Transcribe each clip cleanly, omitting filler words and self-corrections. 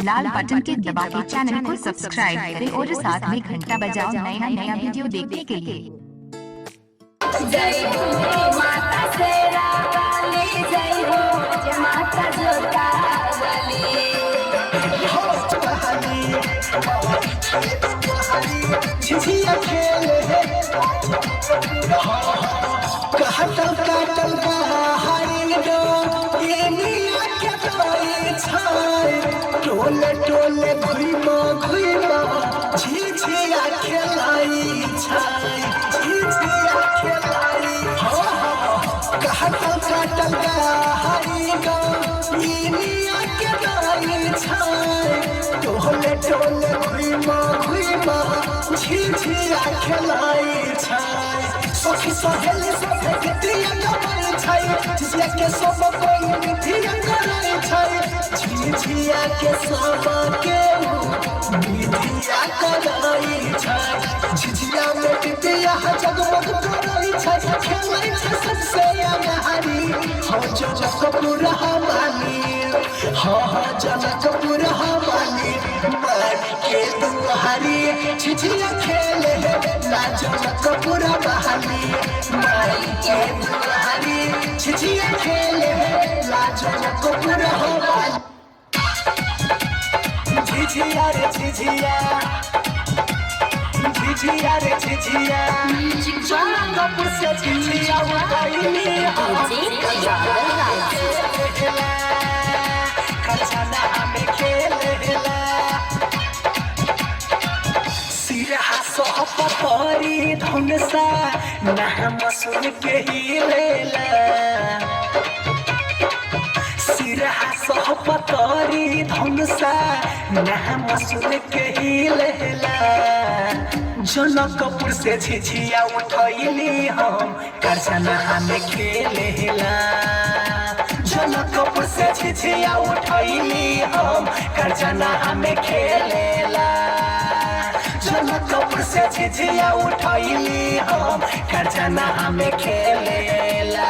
लाल button के दबा के चैनल को सब्सक्राइब करें और साथ में घंटा बजाओ नया वीडियो देखने के लिए। जय हो माता शेरा वाली, जय हो माता जोता वाली। झिझिया खेले कहतल काटल हरी डो ये निया के तोई छाय टोले टोले घुइमा घुइमा झिझिया खेलाई छाय झिझिया खेलाई कहतल काटल हरी डो ये निया के तोई छाय टोले टोले घुइमा घुइमा झिझिया खेलाई छाय सखी सहेली सब गतिया करे छै झिझिया के सब कोई मिठिया करे छै झिझिया के सब के मिठिया करे छै झिझिया में बिटिया जगमग करे छै खेलै छै सबसे अनहारी हो जनकपुर हमानी हो जनकपुर हमानी मारी के दुआरी झिझिया खेले ला जनकपुर बहाली मारी के दुआरी झिझिया खेले ला जनकपुर हमानी झिझिया रे झिझिया झिझिया रे झिझिया जनकपुर से झिझिया उठाईली खजाना हमें खेलेला सिरहा सोहप परी धुनसा नाम सुन के ही लेला सिरहा सोहप तरी धुनसा नाम सुन के ही लेला जनकपुर से झिझिया उठैली हम खजाना हमें खेलेला जनकपुर से झिझिया उठैली हम खजाना हमें खेलेला जनकपुर से झिझिया उठैली हम खजाना हमें खेलेला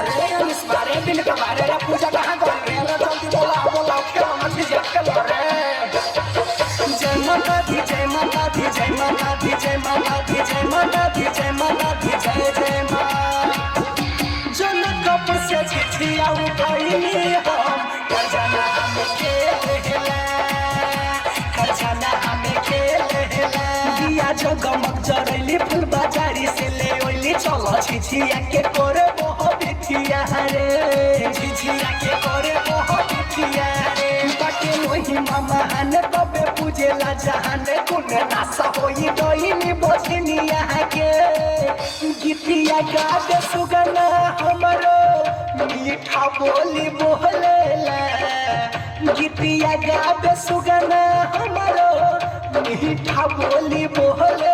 रे इस बारे दिन के बारे रा पूजा कहां कर रे जल्दी बोला क्या मत झिझिया खेल रे जय माता दी जय माता दी जय माता दी जय माता दी जय माता दी जय माता दी जय मां जनकपुर से झिझिया उठैली हम खजाना हमें खेलेला खजाना हमें खेलेला दिया जगमग जरैली फूल बाजारी से ले ओइली चलो झिझिया के करे मोह बिटिया रे झिझिया के करे मोह बिटिया रे बाटे मोहि मामा हने तबे पूजेला जहाने गुण नासा होई डोइनी बोझनिया के गीतिया गावे सुगना हमरो मीठा बोली बोलेला गीतिया गावे सुगना हमरो मीठा बोली बोले